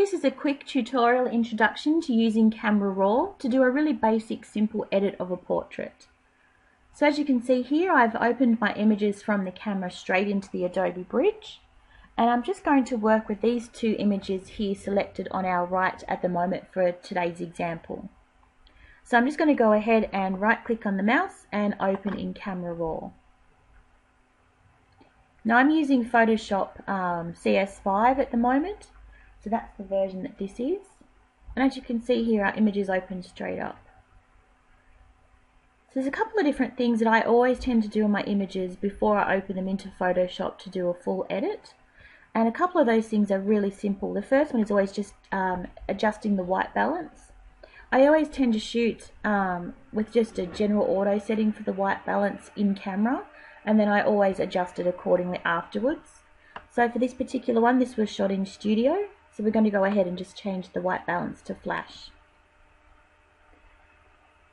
This is a quick tutorial introduction to using Camera Raw to do a really basic, simple edit of a portrait. So as you can see here, I've opened my images from the camera straight into the Adobe Bridge, and I'm just going to work with these two images here selected on our right at the moment for today's example. So I'm just going to go ahead and right click on the mouse and open in Camera Raw. Now I'm using Photoshop CS5 at the moment, so that's the version that this is. And as you can see here, our images open straight up. So there's a couple of different things that I always tend to do in my images before I open them into Photoshop to do a full edit. And a couple of those things are really simple. The first one is always just adjusting the white balance. I always tend to shoot with just a general auto setting for the white balance in camera, and then I always adjust it accordingly afterwards. So for this particular one, this was shot in studio, so we're going to go ahead and just change the white balance to flash.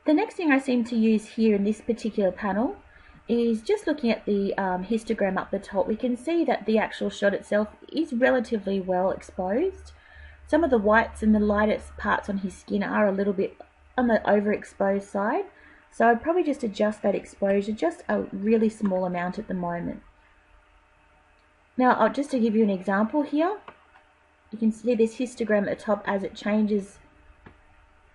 The next thing I seem to use here in this particular panel is just looking at the histogram up the top. We can see that the actual shot itself is relatively well exposed. Some of the whites and the lightest parts on his skin are a little bit on the overexposed side, so I'd probably just adjust that exposure just a really small amount at the moment. Now, just to give you an example here, you can see this histogram at the top as it changes.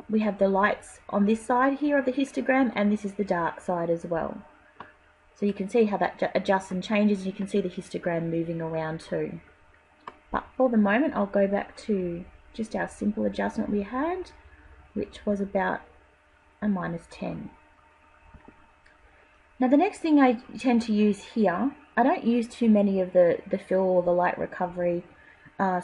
We have the lights on this side here of the histogram, and this is the dark side as well. So you can see how that adjusts and changes. You can see the histogram moving around too. But for the moment, I'll go back to just our simple adjustment we had, which was about a -10. Now the next thing I tend to use here, I don't use too many of the fill or the light recovery,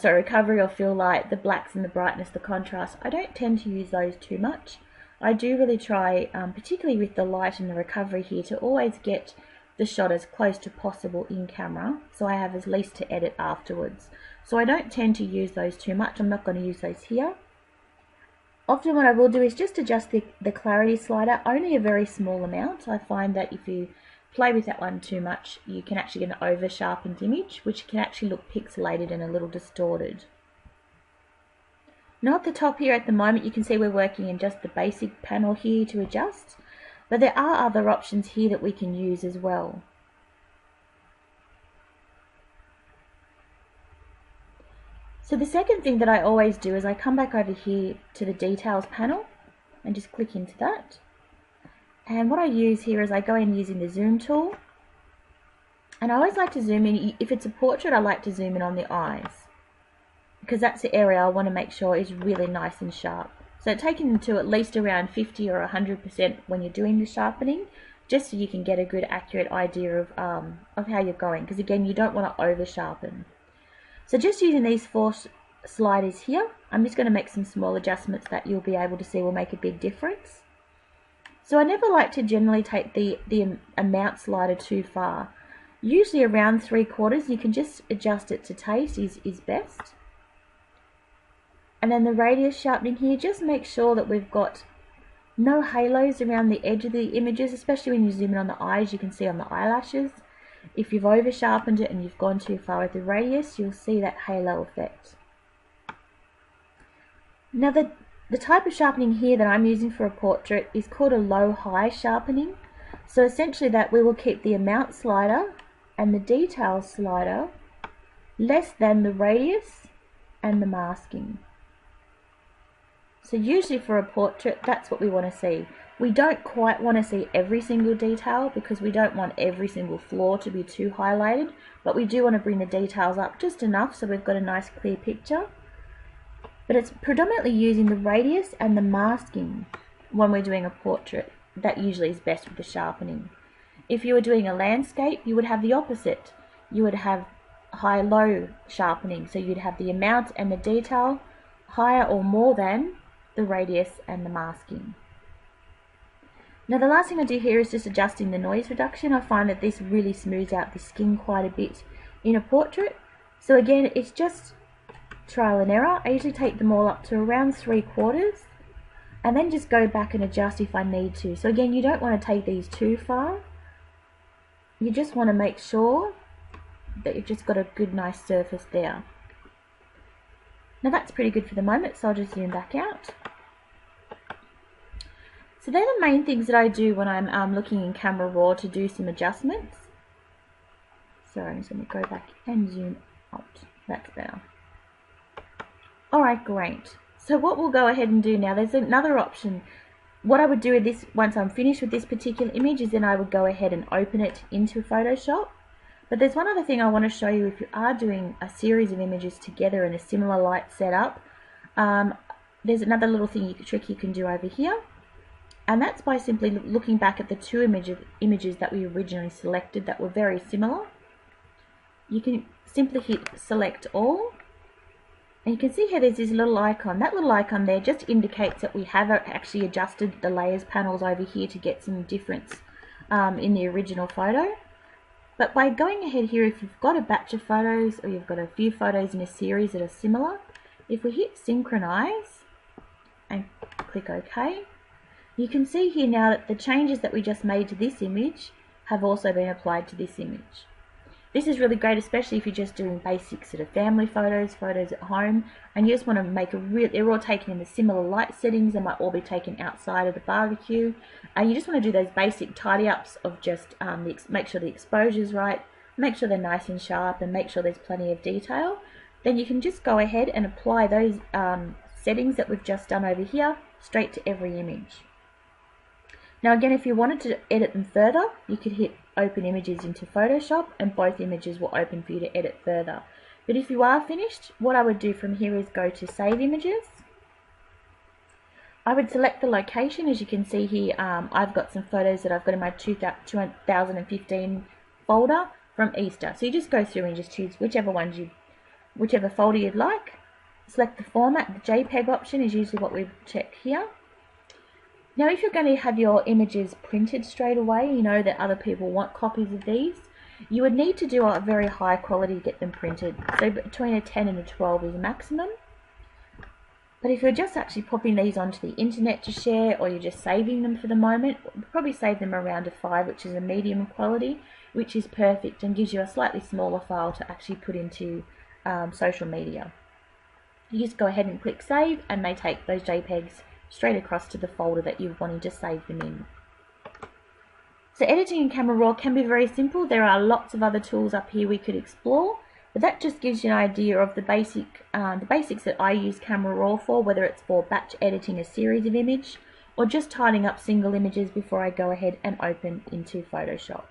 recovery or fill light, the blacks and the brightness, the contrast. I don't tend to use those too much. I do really try, particularly with the light and the recovery here, to always get the shot as close to possible in camera, so I have as least to edit afterwards. So I don't tend to use those too much. I'm not going to use those here. Often what I will do is just adjust the clarity slider, only a very small amount. I find that if you play with that one too much, you can actually get an over sharpened image, which can actually look pixelated and a little distorted. Now at the top here at the moment, you can see we're working in just the basic panel here to adjust, but there are other options here that we can use as well. So the second thing that I always do is I come back over here to the details panel and just click into that. And what I use here is I go in using the zoom tool, and I always like to zoom in. If it's a portrait, I like to zoom in on the eyes, because that's the area I want to make sure is really nice and sharp. So taking them to at least around 50 or 100% when you're doing the sharpening, just so you can get a good accurate idea of how you're going, because again, you don't want to over sharpen. So just using these 4 sliders here, I'm just going to make some small adjustments that you'll be able to see will make a big difference. So I never like to generally take the amount slider too far. Usually around 3/4, you can just adjust it to taste is best. And then the radius sharpening here, just make sure that we've got no halos around the edge of the images, especially when you zoom in on the eyes. You can see on the eyelashes. If you've over sharpened it and you've gone too far with the radius, you'll see that halo effect. Now the type of sharpening here that I'm using for a portrait is called a low-high sharpening. So essentially that we will keep the amount slider and the detail slider less than the radius and the masking. So usually for a portrait, that's what we want to see. We don't quite want to see every single detail, because we don't want every single flaw to be too highlighted, but we do want to bring the details up just enough so we've got a nice clear picture. But it's predominantly using the radius and the masking when we're doing a portrait. That usually is best with the sharpening. If you were doing a landscape, you would have the opposite. You would have high-low sharpening, so you'd have the amount and the detail higher or more than the radius and the masking. Now the last thing I do here is just adjusting the noise reduction. I find that this really smooths out the skin quite a bit in a portrait. So again, it's just trial and error. I usually take them all up to around 3/4, and then just go back and adjust if I need to. So again, you don't want to take these too far. You just want to make sure that you've just got a good nice surface there. Now that's pretty good for the moment, so I'll just zoom back out. So they're the main things that I do when I'm looking in Camera Raw to do some adjustments. So I'm just going to go back and zoom out. That's better. Alright, great. So what we'll go ahead and do now, there's another option. What I would do with this, once I'm finished with this particular image, is then I would go ahead and open it into Photoshop. But there's one other thing I want to show you if you are doing a series of images together in a similar light setup. There's another little trick you can do over here. And that's by simply looking back at the two images that we originally selected that were very similar. You can simply hit select all. And you can see here there's this little icon. That little icon there just indicates that we have actually adjusted the layers panels over here to get some difference in the original photo. But by going ahead here, if you've got a batch of photos or you've got a few photos in a series that are similar, if we hit synchronize and click OK, you can see here now that the changes that we just made to this image have also been applied to this image. This is really great, especially if you're just doing basic sort of family photos, photos at home, and you just want to make they're all taken in the similar light settings. They might all be taken outside of the barbecue, and you just want to do those basic tidy ups of just make sure the exposure's right, make sure they're nice and sharp, and make sure there's plenty of detail. Then you can just go ahead and apply those settings that we've just done over here straight to every image. Now again, if you wanted to edit them further, you could hit open images into Photoshop and both images will open for you to edit further. But if you are finished, what I would do from here is go to save images. I would select the location. As you can see here, I've got some photos that I've got in my 2015 folder from Easter. So you just go through and just choose whichever folder you'd like. Select the format. The JPEG option is usually what we check here. Now if you're going to have your images printed straight away, you know that other people want copies of these, you would need to do a very high quality to get them printed. So between a 10 and a 12 is maximum. But if you're just actually popping these onto the internet to share, or you're just saving them for the moment, we'll probably save them around a 5, which is a medium quality, which is perfect and gives you a slightly smaller file to actually put into social media. You just go ahead and click save, and they take those JPEGs straight across to the folder that you're wanting to save them in. So editing in Camera Raw can be very simple. There are lots of other tools up here we could explore, but that just gives you an idea of the basics that I use Camera Raw for, whether it's for batch editing a series of images or just tidying up single images before I go ahead and open into Photoshop.